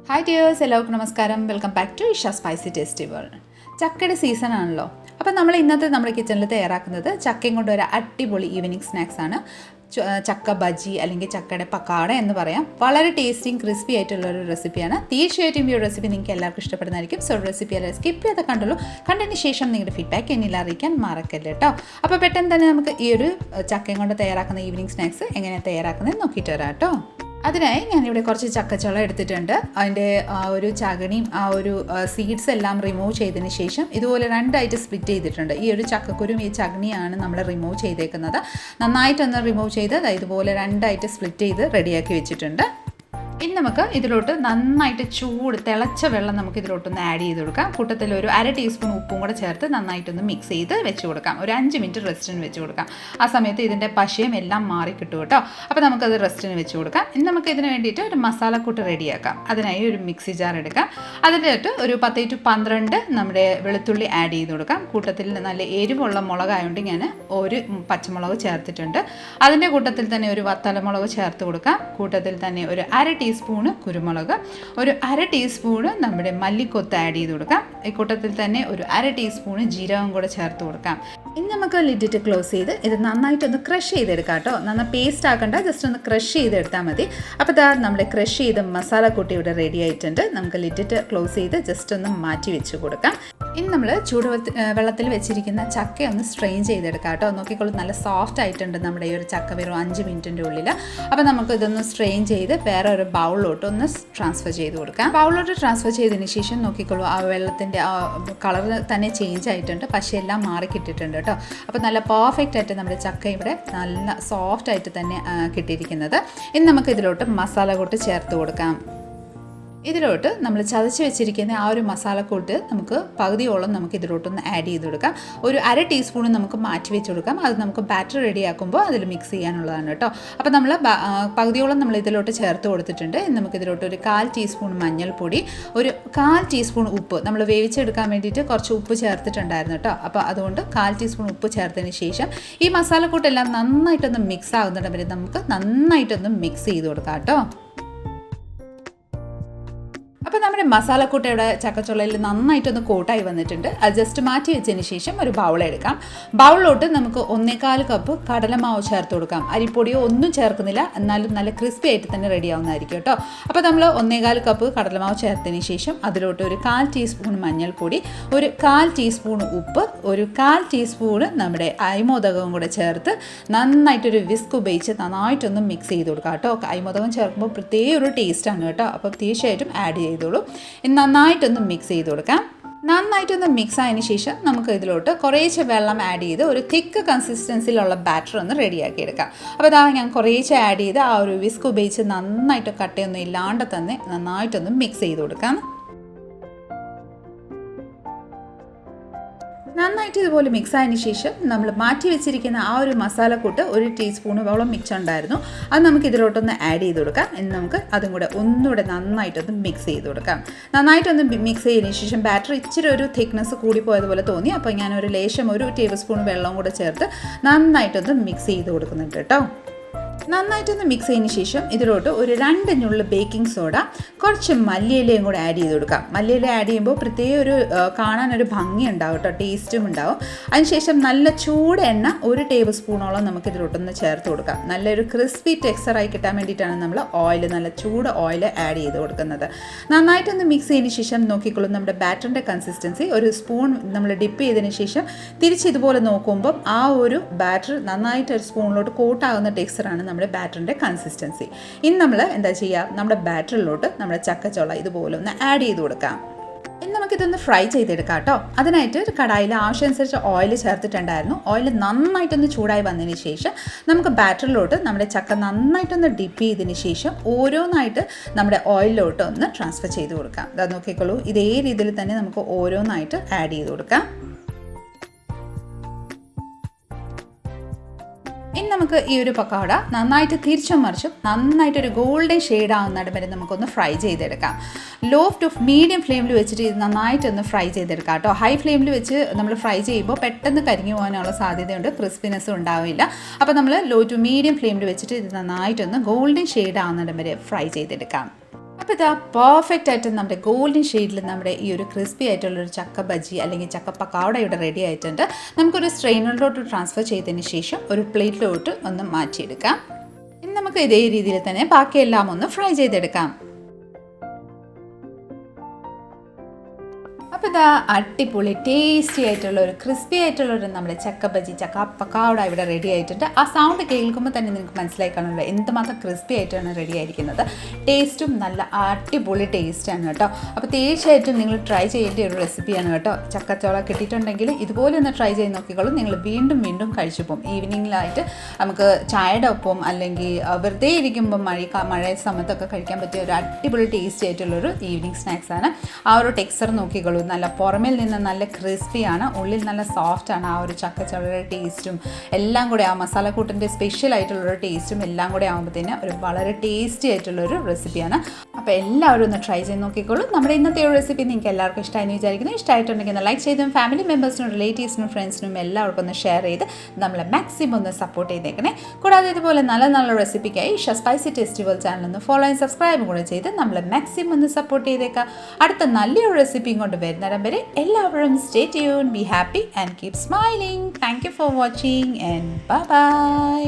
Hi dears, എല്ലാവർക്കും നമസ്കാരം. Welcome back to Isha spicy tasty world. ചക്കയുടെ സീസൺ ആണല്ലോ. അപ്പോൾ നമ്മൾ ഇന്നത്തെ നമ്മുടെ കിച്ചണിൽ തയ്യാറാക്കുന്നത് ചക്കയും കൊണ്ട് ഒരു അടിപൊളി ഈവനിങ് സ്നാക്സ് ആണ്. ചക്ക ബജി അല്ലെങ്കിൽ ചക്കയുടെ പക്കാട എന്ന് പറയാം. വളരെ ടേസ്റ്റിയും ക്രിസ്പി ആയിട്ടുള്ളൊരു റെസിപ്പിയാണ്. തീർച്ചയായിട്ടും ഈ ഒരു റെസിപ്പി നിങ്ങൾക്ക് എല്ലാവർക്കും ഇഷ്ടപ്പെടുന്നതായിരിക്കും. സോ റെസിപ്പി എല്ലാം സ്കിപ്പ് ചെയ്ത് കണ്ടുള്ളൂ. കണ്ടതിന് ശേഷം നിങ്ങളുടെ ഫീഡ്ബാക്ക് എന്നിൽ അറിയിക്കാൻ മറക്കല്ലേ കേട്ടോ. അപ്പോൾ പെട്ടെന്ന് തന്നെ നമുക്ക് ഈ ഒരു ചക്കയും കൊണ്ട് തയ്യാറാക്കുന്ന ഈവനിങ് സ്നാക്സ് എങ്ങനെയാണ് തയ്യാറാക്കുന്നത് നോക്കിയിട്ട് വരാം കേട്ടോ. അതിനായി ഞാനിവിടെ കുറച്ച് ചക്കച്ചുള എടുത്തിട്ടുണ്ട്. അതിൻ്റെ ഒരു ചകണിയും ഒരു സീഡ്സ് എല്ലാം റിമൂവ് ചെയ്തതിന് ശേഷം ഇതുപോലെ രണ്ടായിട്ട് സ്പ്ലിറ്റ് ചെയ്തിട്ടുണ്ട്. ഈ ഒരു ചക്കക്കുരും ഈ ചകണിയാണ് നമ്മൾ റിമൂവ് ചെയ്തേക്കുന്നത്. നന്നായിട്ടൊന്ന് റിമൂവ് ചെയ്ത് ഇതുപോലെ രണ്ടായിട്ട് സ്പ്ലിറ്റ് ചെയ്ത് റെഡിയാക്കി വെച്ചിട്ടുണ്ട്. ഇനി നമുക്ക് ഇതിലോട്ട് നന്നായിട്ട് തിളച്ച വെള്ളം നമുക്ക് ഇതിലോട്ടൊന്ന് ആഡ് ചെയ്ത് കൊടുക്കാം. കൂട്ടത്തിൽ ഒരു 1/2 ടീസ്പൂൺ ഉപ്പും കൂടെ ചേർത്ത് നന്നായിട്ടൊന്ന് മിക്സ് ചെയ്ത് വെച്ച് കൊടുക്കാം. ഒരു 5 മിനിറ്റ് റെസ്റ്റിന് വെച്ച് കൊടുക്കാം. ആ സമയത്ത് ഇതിൻ്റെ പശയും എല്ലാം മാറി കിട്ടും കേട്ടോ. അപ്പോൾ നമുക്കത് റെസ്റ്റിന് വെച്ച് കൊടുക്കാം. ഇനി നമുക്ക് ഇതിന് വേണ്ടിയിട്ട് ഒരു മസാലക്കൂട്ട് റെഡിയാക്കാം. അതിനായി ഒരു മിക്സി ജാർ എടുക്കാം. അതിലോട്ട് ഒരു 10 to 12 നമ്മുടെ വെളുത്തുള്ളി ആഡ് ചെയ്ത് കൊടുക്കാം. കൂട്ടത്തിൽ നല്ല എരിവുള്ള മുളകായതുകൊണ്ട് ഞാൻ ഒരു പച്ചമുളക് ചേർത്തിട്ടുണ്ട്. അതിൻ്റെ കൂട്ടത്തിൽ തന്നെ ഒരു വത്തലമുളക് ചേർത്ത് കൊടുക്കാം. കൂട്ടത്തിൽ തന്നെ ഒരു 1/2 ടീസ്പൂണ് കുരുമുളക്, ഒരു 1/2 ടീസ്പൂണ് നമ്മുടെ മല്ലിക്കൊത്ത് ആഡ് ചെയ്ത് കൊടുക്കാം. ഈ കൂട്ടത്തിൽ തന്നെ ഒരു 1/2 ടീസ്പൂണ് ജീരകം കൂടെ ചേർത്ത് കൊടുക്കാം. ഇനി നമുക്ക് ലിഡിറ്റ് ക്ലോസ് ചെയ്ത് ഇത് നന്നായിട്ടൊന്ന് ക്രഷ് ചെയ്തെടുക്കാം കേട്ടോ. നന്നായി പേസ്റ്റ് ആക്കണ്ട, ജസ്റ്റ് ഒന്ന് ക്രഷ് ചെയ്തെടുത്താൽ മതി. അപ്പോൾ ഇതാ നമ്മുടെ ക്രഷ് ചെയ്ത് മസാല കൂട്ടി ഇവിടെ റെഡി ആയിട്ടുണ്ട്. നമുക്ക് ലിഡിറ്റ് ക്ലോസ് ചെയ്ത് ജസ്റ്റ് ഒന്ന് മാറ്റി വെച്ച് കൊടുക്കാം. ഇനി നമ്മൾ വെള്ളത്തിൽ വെച്ചിരിക്കുന്ന ചക്ക ഒന്ന് സ്ട്രെയിൻ ചെയ്തെടുക്കാം കേട്ടോ. നോക്കിക്കോളൂ, നല്ല സോഫ്റ്റ് ആയിട്ടുണ്ട് നമ്മുടെ ഈ ഒരു ചക്ക വെറും 5 മിനിറ്റിൻ്റെ ഉള്ളിൽ. അപ്പോൾ നമുക്ക് ഇതൊന്ന് സ്ട്രെയിൻ ചെയ്ത് വേറെ ഒരു ബൗളിലോട്ട് ഒന്ന് ട്രാൻസ്ഫർ ചെയ്ത് കൊടുക്കാം. ബൗളിലോട്ട് ട്രാൻസ്ഫർ ചെയ്തതിന് ശേഷം നോക്കിക്കോളൂ, ആ വെള്ളത്തിൻ്റെ ആ കളർ തന്നെ ചേഞ്ച് ആയിട്ടുണ്ട്, പശയെല്ലാം മാറി കിട്ടിയിട്ടുണ്ട് കേട്ടോ. അപ്പോൾ നല്ല പെർഫെക്റ്റ് ആയിട്ട് നമ്മുടെ ചക്ക ഇവിടെ നല്ല സോഫ്റ്റ് ആയിട്ട് തന്നെ കിട്ടിയിരിക്കുന്നത്. ഇനി നമുക്ക് ഇതിലോട്ട് മസാല കൂട്ട് ചേർത്ത് കൊടുക്കാം. ഇതിലോട്ട് നമ്മൾ ചതച്ച് വെച്ചിരിക്കുന്ന ആ ഒരു മസാലക്കൂട്ട് നമുക്ക് പകുതിയോളം നമുക്ക് ഇതിലോട്ടൊന്ന് ആഡ് ചെയ്ത് കൊടുക്കാം. ഒരു 1/2 ടീസ്പൂൺ നമുക്ക് മാറ്റി വെച്ച് കൊടുക്കാം. അത് നമുക്ക് ബാറ്റർ റെഡിയാക്കുമ്പോൾ അതിൽ മിക്സ് ചെയ്യാനുള്ളതാണ് കേട്ടോ. അപ്പോൾ നമ്മൾ പകുതിയോളം നമ്മൾ ഇതിലോട്ട് ചേർത്ത് കൊടുത്തിട്ടുണ്ട്. നമുക്ക് ഇതിലോട്ട് ഒരു 1/4 ടീസ്പൂൺ മഞ്ഞൾപ്പൊടി, ഒരു 1/4 ടീസ്പൂൺ ഉപ്പ്, നമ്മൾ വേവിച്ചെടുക്കാൻ വേണ്ടിയിട്ട് കുറച്ച് ഉപ്പ് ചേർത്തിട്ടുണ്ടായിരുന്നു കേട്ടോ. അപ്പോൾ അതുകൊണ്ട് 1/4 ടീസ്പൂൺ ഉപ്പ് ചേർത്തതിന് ശേഷം ഈ മസാലക്കൂട്ടെല്ലാം നന്നായിട്ടൊന്ന് മിക്സ് ആകുന്നുണ്ട് വരെ നമുക്ക് നന്നായിട്ടൊന്ന് മിക്സ് ചെയ്ത് കൊടുക്കാം കേട്ടോ. അപ്പോൾ നമ്മുടെ മസാലക്കൂട്ടയുടെ ചക്കച്ചുളയിൽ നന്നായിട്ടൊന്ന് കോട്ടായി വന്നിട്ടുണ്ട്. അത് ജസ്റ്റ് മാറ്റി വെച്ചതിന് ശേഷം ഒരു ബൗളെടുക്കാം. ബൗളിലോട്ട് നമുക്ക് 1/4 കപ്പ് കടലമാവ് ചേർത്ത് കൊടുക്കാം. അരിപ്പൊടിയോ ഒന്നും ചേർക്കുന്നില്ല, എന്നാലും നല്ല ക്രിസ്പി ആയിട്ട് തന്നെ റെഡി ആവുന്നതായിരിക്കും കേട്ടോ. അപ്പോൾ നമ്മൾ 1/4 കപ്പ് കടലമാവ് ചേർത്തതിന് ശേഷം അതിലോട്ട് ഒരു 1/4 ടീസ്പൂൺ മഞ്ഞൾപ്പൊടി, ഒരു 1/4 ടീസ്പൂൺ ഉപ്പ്, ഒരു 1/4 ടീസ്പൂൺ നമ്മുടെ അരിമോദകവും കൂടെ ചേർത്ത് നന്നായിട്ടൊരു വിസ്ക് ഉപയോഗിച്ച് നന്നായിട്ടൊന്ന് മിക്സ് ചെയ്ത് കൊടുക്കാം കേട്ടോ. അരിമോദകം ചേർക്കുമ്പോൾ പ്രത്യേക ഒരു ടേസ്റ്റാണ് കേട്ടോ. അപ്പോൾ തീർച്ചയായിട്ടും ആഡ് ചെയ്തോളൂ. നന്നായിട്ടൊന്ന് മിക്സ് ചെയ്ത് കൊടുക്കാം. നന്നായിട്ടൊന്ന് മിക്സ് ആയതിനു ശേഷം നമുക്ക് ഇതിലോട്ട് കുറേശ്ശെ വെള്ളം ആഡ് ചെയ്ത് ഒരു തിക്ക് കൺസിസ്റ്റൻസിയിലുള്ള ബാറ്റർ ഒന്ന് റെഡിയാക്കി എടുക്കാം. അപ്പോൾ ഇതാ ഞാൻ കുറേശ്ശെ ആഡ് ചെയ്ത് ആ ഒരു വിസ്ക് ഉപയോഗിച്ച് നന്നായിട്ട് കട്ടയൊന്നും ഇല്ലാണ്ട് തന്നെ നന്നായിട്ടൊന്ന് മിക്സ് ചെയ്ത് കൊടുക്കാം. നന്നായിട്ട് ഇതുപോലെ മിക്സ് ആയതിനു ശേഷം നമ്മൾ മാറ്റി വെച്ചിരിക്കുന്ന ആ ഒരു മസാലക്കൂട്ട് 1 ടീസ്പൂണോളം മിച്ചമുണ്ടായിരുന്നു. അത് നമുക്ക് ഇതിലോട്ടൊന്ന് ആഡ് ചെയ്ത് കൊടുക്കാം. ഇനി നമുക്ക് അതും കൂടെ ഒന്നുകൂടെ നന്നായിട്ടൊന്ന് മിക്സ് ചെയ്ത് കൊടുക്കാം. നന്നായിട്ടൊന്ന് മിക്സ് ചെയ്തതിന് ശേഷം ബാറ്റർ ഇച്ചിരി ഒരു തിക്നെസ് കൂടിപ്പോയതുപോലെ തോന്നി. അപ്പോൾ ഞാനൊരു ലേശം 1 ടേബിൾ സ്പൂൺ വെള്ളം കൂടെ ചേർത്ത് നന്നായിട്ടൊന്ന് മിക്സ് ചെയ്ത് കൊടുക്കുന്നുണ്ട് കേട്ടോ. നന്നായിട്ടൊന്ന് മിക്സ് ചെയ്തതിന് ശേഷം ഇതിലോട്ട് ഒരു 2 ഞുള്ള് ബേക്കിംഗ് സോഡ, കുറച്ച് മല്ലിയിലയും കൂടെ ആഡ് ചെയ്ത് കൊടുക്കാം. മല്ലിയില ആഡ് ചെയ്യുമ്പോൾ പ്രത്യേക ഒരു കാണാനൊരു ഭംഗി ഉണ്ടാവും കേട്ടോ, ടേസ്റ്റും ഉണ്ടാവും. അതിനുശേഷം നല്ല ചൂട് എണ്ണ 1 ടേബിൾ സ്പൂണോളം നമുക്ക് ഇതിലോട്ടൊന്ന് ചേർത്ത് കൊടുക്കാം. നല്ലൊരു ക്രിസ്പി ടെക്സ്ചറായി കിട്ടാൻ വേണ്ടിയിട്ടാണ് നമ്മൾ നല്ല ചൂട് ഓയിൽ ആഡ് ചെയ്ത് കൊടുക്കുന്നത്. നന്നായിട്ടൊന്ന് മിക്സ് ചെയ്തതിന് ശേഷം നോക്കിക്കോളും, നമ്മുടെ ബാറ്ററിൻ്റെ കൺസിസ്റ്റൻസി ഒരു സ്പൂൺ നമ്മൾ ഡിപ്പ് ചെയ്തതിന് ശേഷം തിരിച്ച് ഇതുപോലെ നോക്കുമ്പം ആ ഒരു ബാറ്റർ നന്നായിട്ട് ഒരു സ്പൂണിലോട്ട് കോട്ടാകുന്ന ടെക്സ്ചറാണ് നമ്മുടെ ബാറ്ററിൻ്റെ കൺസിസ്റ്റൻസി. ഇനി നമ്മൾ എന്താ ചെയ്യുക, നമ്മുടെ ബാറ്ററിലോട്ട് നമ്മുടെ ചക്കച്ചുള ഇതുപോലെ ഒന്ന് ആഡ് ചെയ്ത് കൊടുക്കാം. ഇനി നമുക്കിതൊന്ന് ഫ്രൈ ചെയ്തെടുക്കാം കേട്ടോ. അതിനായിട്ട് ഒരു കടായിൽ ആവശ്യമനുസരിച്ച് ഓയിൽ ചേർത്തിട്ടുണ്ടായിരുന്നു. ഓയിൽ നന്നായിട്ടൊന്ന് ചൂടായി വന്നതിന് ശേഷം നമുക്ക് ബാറ്ററിലോട്ട് നമ്മുടെ ചക്ക നന്നായിട്ടൊന്ന് ഡിപ്പ് ചെയ്തതിന് ശേഷം ഓരോന്നായിട്ട് നമ്മുടെ ഓയിലിലോട്ട് ഒന്ന് ട്രാൻസ്ഫർ ചെയ്ത് കൊടുക്കാം. അത് നോക്കിക്കോളൂ, ഇതേ രീതിയിൽ തന്നെ നമുക്ക് ഓരോന്നായിട്ട് ആഡ് ചെയ്ത് കൊടുക്കാം. ഇനി നമുക്ക് ഈ ഒരു പക്കോട നന്നായിട്ട് തിരിച്ചും മറിച്ചും നന്നായിട്ടൊരു ഗോൾഡൻ ഷെയ്ഡ് ആവുന്നിടം വരെ നമുക്കൊന്ന് ഫ്രൈ ചെയ്തെടുക്കാം. ലോ ടു മീഡിയം ഫ്ലെയിമിൽ വെച്ചിട്ട് ഇത് നന്നായിട്ടൊന്ന് ഫ്രൈ ചെയ്തെടുക്കാം കേട്ടോ. ഹൈ ഫ്ലെയിമിൽ വെച്ച് നമ്മൾ ഫ്രൈ ചെയ്യുമ്പോൾ പെട്ടെന്ന് കരിഞ്ഞു പോകാനുള്ള സാധ്യതയുണ്ട്, ക്രിസ്പിനെസ്സും ഉണ്ടാവില്ല. അപ്പോൾ നമ്മൾ ലോ ടു മീഡിയം ഫ്ലെയിമിൽ വെച്ചിട്ട് ഇത് നന്നായിട്ടൊന്ന് ഗോൾഡൻ ഷെയ്ഡ് ആവുന്നിടം വരെ ഫ്രൈ ചെയ്തെടുക്കാം. അപ്പോൾ ഇതാ പെർഫെക്റ്റ് ആയിട്ട് നമ്മുടെ ഗോൾഡൻ ഷെയ്ഡിൽ നമ്മുടെ ഈ ഒരു ക്രിസ്പി ആയിട്ടുള്ളൊരു ചക്ക ബജി അല്ലെങ്കിൽ ചക്ക പക്കോട ഇവിടെ റെഡി ആയിട്ടുണ്ട്. നമുക്കൊരു സ്ട്രെയിനറിലോട്ട് ട്രാൻസ്ഫർ ചെയ്തതിന് ശേഷം ഒരു പ്ലേറ്റിലോട്ട് ഒന്ന് മാറ്റിയെടുക്കാം. ഇനി നമുക്ക് ഇതേ രീതിയിൽ തന്നെ ബാക്കിയെല്ലാം ഒന്ന് ഫ്രൈ ചെയ്തെടുക്കാം. അപ്പോൾ ഇതാ അടിപൊളി ടേസ്റ്റി ആയിട്ടുള്ള ഒരു ക്രിസ്പി ആയിട്ടുള്ളൊരു നമ്മുടെ ചക്ക ബജി ചക്ക പക്കോട ഇവിടെ റെഡി ആയിട്ടുണ്ട്. ആ സൗണ്ട് കേൾക്കുമ്പോൾ തന്നെ നിങ്ങൾക്ക് മനസ്സിലായി കാണുമല്ലോ എന്തുമാത്രം ക്രിസ്പി ആയിട്ടാണ് റെഡി ആയിരിക്കുന്നത്. ടേസ്റ്റും നല്ല അടിപൊളി ടേസ്റ്റാണ് കേട്ടോ. അപ്പോൾ തീർച്ചയായിട്ടും നിങ്ങൾ ട്രൈ ചെയ്യേണ്ട ഒരു റെസിപ്പിയാണ് കേട്ടോ. ചക്കച്ചോള കിട്ടിയിട്ടുണ്ടെങ്കിൽ ഇതുപോലെ ഒന്ന് ട്രൈ ചെയ്ത് നോക്കിക്കോളും. നിങ്ങൾ വീണ്ടും വീണ്ടും കഴിച്ചു പോകും. ഈവനിങ്ങിലായിട്ട് നമുക്ക് ചായയുടെ ഒപ്പം അല്ലെങ്കിൽ വെറുതെ ഇരിക്കുമ്പോൾ മഴ സമയത്തൊക്കെ കഴിക്കാൻ പറ്റിയ ഒരു അടിപൊളി ടേസ്റ്റി ആയിട്ടുള്ളൊരു ഈവനിങ് സ്നാക്സാണ്. ആ ഒരു ടെക്സ്ചർ നോക്കിക്കോളൂ. നല്ല പുറമേൽ നിന്ന് നല്ല ക്രിസ്പിയാണ്, ഉള്ളിൽ നല്ല സോഫ്റ്റാണ്. ആ ഒരു ചക്കച്ചോളയുടെ ടേസ്റ്റും എല്ലാം കൂടെ ആ മസാലക്കൂട്ടിൻ്റെ സ്പെഷ്യൽ ആയിട്ടുള്ളൊരു ടേസ്റ്റും എല്ലാം കൂടെ ആകുമ്പോഴത്തേന് ഒരു വളരെ ടേസ്റ്റി ആയിട്ടുള്ളൊരു റെസിപ്പിയാണ്. അപ്പോൾ എല്ലാവരും ഒന്ന് ട്രൈ ചെയ്ത് നോക്കിക്കോളൂ. നമ്മുടെ ഇന്നത്തെ ഒരു റെസിപ്പി നിങ്ങൾക്ക് എല്ലാവർക്കും ഇഷ്ടമായെന്ന് വിചാരിക്കുന്നു. ഇഷ്ടമായിട്ടുണ്ടെങ്കിൽ ലൈക്ക് ചെയ്തും ഫാമിലി മെമ്പേഴ്സിനും റിലേറ്റീവ്സിനും ഫ്രണ്ട്സിനും എല്ലാവർക്കും ഒന്ന് ഷെയർ ചെയ്ത് നമ്മളെ മാക്സിമം ഒന്ന് സപ്പോർട്ട് ചെയ്തേക്കണേ. കൂടാതെ ഇതുപോലെ നല്ല നല്ല റെസിപ്പിക്കായി Isha spicy tasty world channel ഒന്ന് ഫോളോ ആൻഡ് സബ്സ്ക്രൈബും കൂടെ ചെയ്ത് നമ്മളെ മാക്സിമം ഒന്ന് സപ്പോർട്ട് ചെയ്തേക്കാം. അടുത്ത നല്ലൊരു റെസിപ്പിയും കൊണ്ട് വരുന്നിടം വരെ എല്ലാവരും stay tune, be happy and keep smiling. Thank you for watching and bye bye.